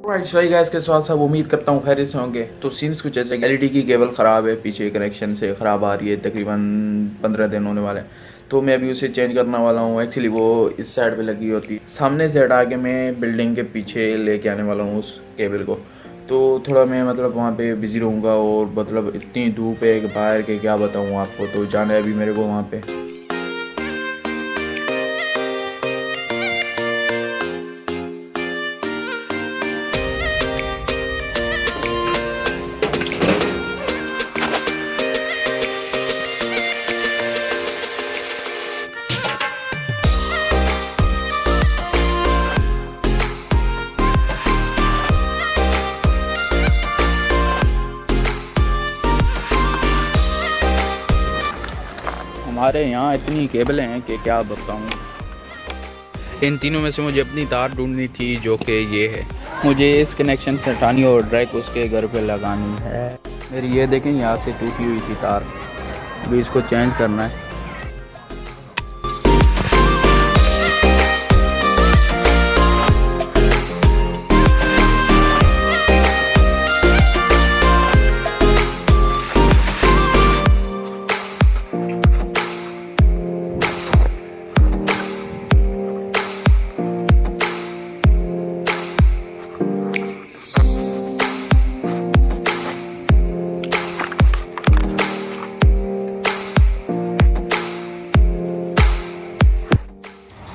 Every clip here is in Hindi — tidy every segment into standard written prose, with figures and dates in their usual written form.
राइट सही गाइस के साथ सब उम्मीद करता हूँ खैरियत से होंगे। तो सीन्स कुछ ऐसे एलईडी की केबल ख़राब है, पीछे कनेक्शन से ख़राब आ रही है, तकरीबन 15 दिन होने वाले हैं। तो मैं अभी उसे चेंज करने वाला हूँ। एक्चुअली वो इस साइड पे लगी होती, सामने से हटा के मैं बिल्डिंग के पीछे लेके आने वाला हूँ उस केबल को। तो थोड़ा मैं मतलब वहाँ पे बिज़ी रहूँगा और मतलब इतनी धूप है कि बाहर के क्या बताऊँ आपको। तो जाना है अभी मेरे को वहाँ पे। हमारे यहाँ इतनी केबलें हैं कि क्या बताऊँ। इन तीनों में से मुझे अपनी तार ढूंढनी थी जो कि ये है। मुझे इस कनेक्शन से हटानी और डायरेक्ट उसके घर पे लगानी है। मेरी ये देखें यहाँ से टूटी हुई थी तार, अभी इसको चेंज करना है।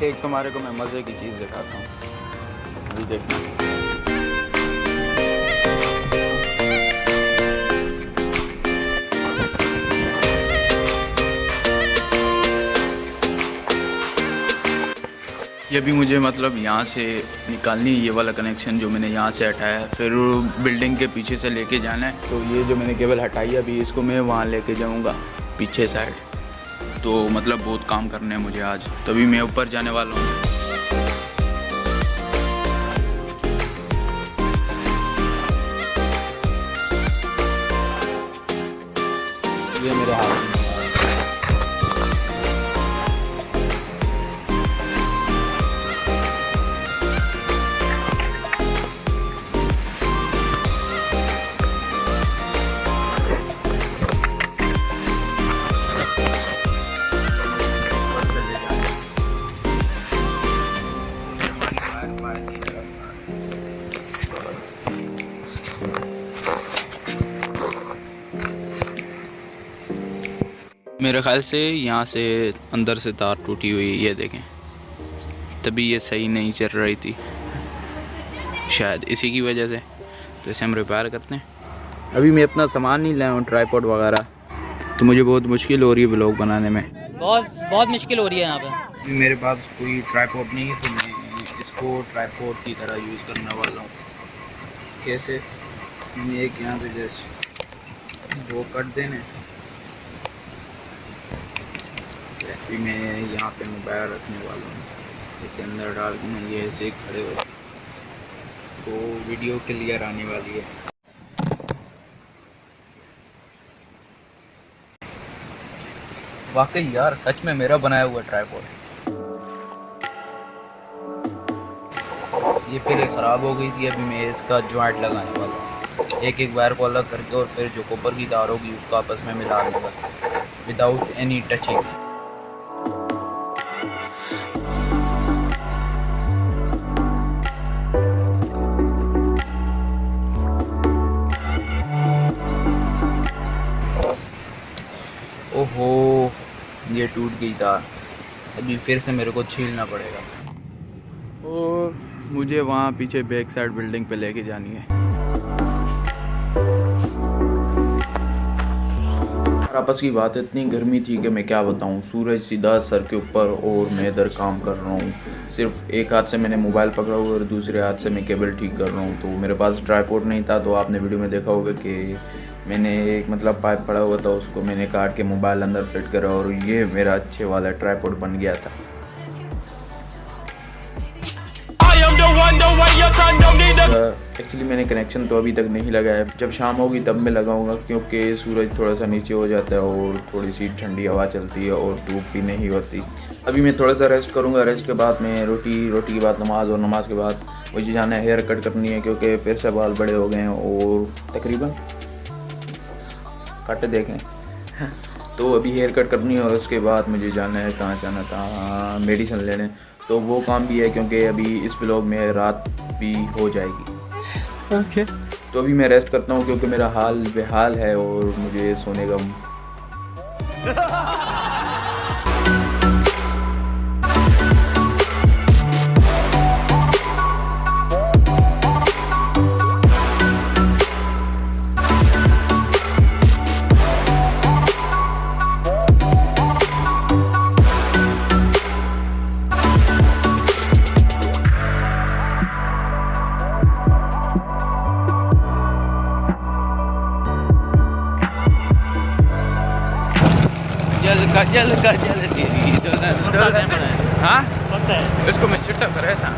एक तुम्हारे को मैं मज़े की चीज़ दिखाता हूँ, अभी देखना। ये भी मुझे मतलब यहाँ से निकालनी है, ये वाला कनेक्शन जो मैंने यहाँ से हटाया है, फिर बिल्डिंग के पीछे से लेके जाना है। तो ये जो मैंने केबल हटाई है अभी, इसको मैं वहाँ लेके जाऊँगा पीछे साइड। तो मतलब बहुत काम करने हैं मुझे आज, तभी मैं ऊपर जाने वाला हूँ। ये मेरे हाथ में मेरे ख्याल से यहाँ से अंदर से तार टूटी हुई, ये देखें, तभी ये सही नहीं चल रही थी शायद इसी की वजह से। तो इसे हम रिपेयर करते हैं। अभी मैं अपना सामान नहीं लाया हूँ, ट्राइपॉड वगैरह, तो मुझे बहुत मुश्किल हो रही है व्लॉग बनाने में। बहुत मुश्किल हो रही है यहाँ पे। मेरे पास कोई ट्राइपॉड नहीं है, तो मैं इसको ट्राइपॉड की तरह यूज़ करने वाला हूँ। कैसे, मैंने एक यहाँ पे जस्ट वो कट देने, अभी मैं यहाँ पे मोबाइल रखने वाला हूँ, इसे अंदर डाल के ना ये ऐसे खड़े हो, तो वीडियो क्लियर आने वाली है। वाकई यार सच में मेरा बनाया हुआ ट्राइपॉड। ये पहले ख़राब हो गई थी, अभी मैं इसका जॉइंट लगाने वाला हूँ। एक एक वायर को अलग करके और फिर जो कॉपर की तार होगी उसको आपस में मिला दूँगा विदाउट एनी टचिंग। ओहो, ये टूट गई तार, अभी फिर से मेरे को छीलना पड़ेगा और मुझे वहाँ पीछे बैक साइड बिल्डिंग पे लेके जानी है। आपस की बात, इतनी गर्मी थी कि मैं क्या बताऊँ। सूरज सीधा सर के ऊपर और मैं इधर काम कर रहा हूँ। सिर्फ एक हाथ से मैंने मोबाइल पकड़ा हुआ और दूसरे हाथ से मैं केबल ठीक कर रहा हूँ। तो मेरे पास ट्राइपॉड नहीं था, तो आपने वीडियो में देखा होगा कि मैंने एक मतलब पाइप पड़ा हुआ था, उसको मैंने काट के मोबाइल अंदर फिट करा और ये मेरा अच्छे वाला ट्राइपॉड बन गया था। एक्चुअली मैंने कनेक्शन तो अभी तक नहीं लगाया, जब शाम होगी तब मैं लगाऊंगा, क्योंकि सूरज थोड़ा सा नीचे हो जाता है और थोड़ी सी ठंडी हवा चलती है और धूप भी नहीं होती। अभी मैं थोड़ा सा रेस्ट करूंगा, रेस्ट के बाद मैं रोटी के बाद नमाज़, और नमाज़ के बाद मुझे जाना है हेयर कट करनी है, क्योंकि फिर से बाल बड़े हो गए हैं और तकरीबन कट देखें तो अभी हेयर कट करनी है, और उसके बाद मुझे जाना है कहाँ जाना था, मेडिसिन लेने। तो वो काम भी है, क्योंकि अभी इस ब्लॉग में रात भी हो जाएगी। ओके तो अभी मैं रेस्ट करता हूँ, क्योंकि मेरा हाल बेहाल है और मुझे सोने का जल हाँ इसको मैं चिट्टा कर रहा था।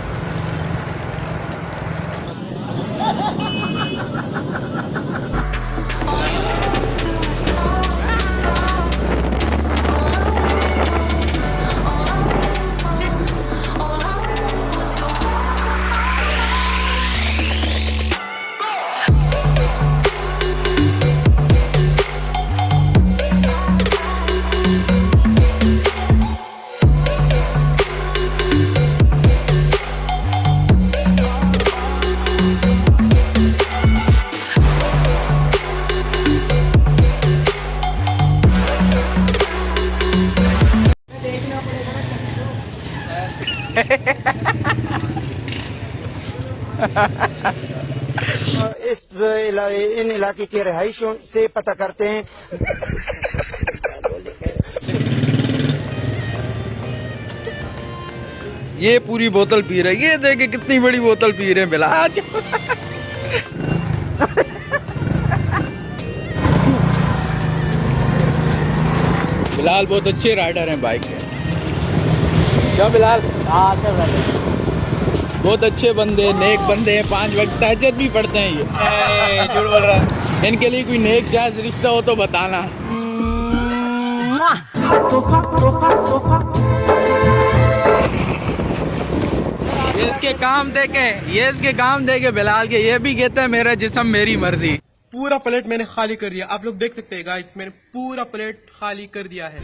इन इलाके के रहायशियों से पता करते हैं। ये पूरी बोतल पी रहे, ये देखे कितनी बड़ी बोतल पी रहे हैं बिलाल। बिलाल बहुत अच्छे राइडर हैं बाइक के। क्या बिलाल? बहुत अच्छे बंदे, नेक बंदे हैं, 5 वक्त तहज्जुद भी पढ़ते हैं ये। झूठ बोल रहा है। इनके लिए कोई नेक जायज रिश्ता हो तो बताना। ये इसके काम देखे बिलाल के, ये भी कहते हैं मेरा जिस्म मेरी मर्जी। पूरा प्लेट मैंने खाली कर दिया, आप लोग देख सकते हैं गाइस, मैंने पूरा प्लेट खाली कर दिया है।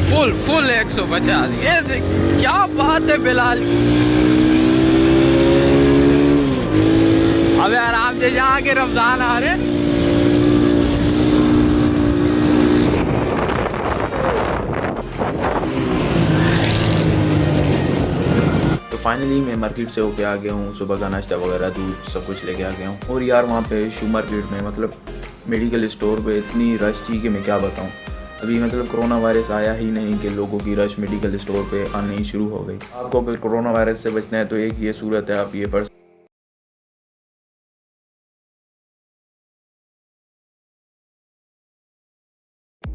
फुल 150। ये क्या बात है बिलाल। अबे आराम से जहाँ के रमजान आ रहे। तो फाइनली मैं मार्केट से होके आ गया हूँ, सुबह का नाश्ता वगैरह दूध सब कुछ लेके आ गया हूँ। और यार वहाँ पे शू मार्केट में मतलब मेडिकल स्टोर पे इतनी रश थी कि मैं क्या बताऊँ। अभी मतलब कोरोना वायरस आया ही नहीं कि लोगों की रश मेडिकल स्टोर पे आनी शुरू हो गई। आपको अगर कोरोना वायरस से बचना है तो एक ये सूरत है, आप ये पढ़।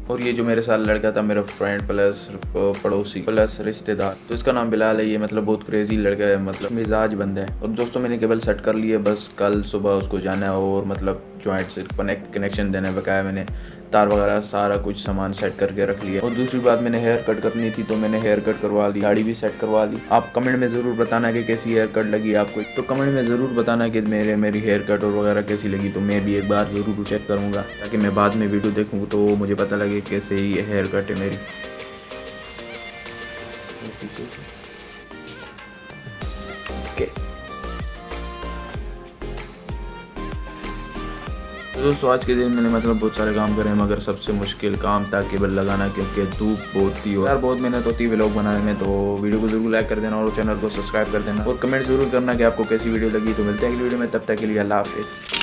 और ये जो मेरे साथ लड़का था, मेरा फ्रेंड प्लस पड़ोसी प्लस रिश्तेदार, तो इसका नाम बिलाल है। ये मतलब बहुत क्रेजी लड़का है, मतलब मिजाज बंदा है। और दोस्तों मैंने केबल सेट कर लिए, बस कल सुबह उसको जाना है और मतलब जॉइंट से कनेक्शन देना बकाया। मैंने तार वगैरह सारा कुछ सामान सेट करके रख लिया। और दूसरी बात, मैंने हेयर कट करनी थी तो मैंने हेयर कट करवा ली, दाढ़ी भी सेट करवा ली। आप कमेंट में ज़रूर बताना कि कैसी हेयर कट लगी आपको। तो कमेंट में ज़रूर बताना कि मेरी हेयर कट और वगैरह कैसी लगी, तो मैं भी एक बार ज़रूर चेक करूँगा, ताकि मैं बाद में वीडियो देखूँ तो मुझे पता लगे कैसे ही हेयर कट है मेरी। ओके दोस्तों, आज के दिन मैंने मतलब बहुत सारे काम करे, मगर सबसे मुश्किल काम था केबल लगाना, क्योंकि धूप बहुत थी और यार बहुत मेहनत होती है व्लॉग बनाने में। तो वीडियो को जरूर लाइक कर देना और चैनल को सब्सक्राइब कर देना और कमेंट जरूर करना कि आपको कैसी वीडियो लगी। तो मिलते हैं अगली वीडियो में, तब तक के लिए अल्लाह हाफिज़।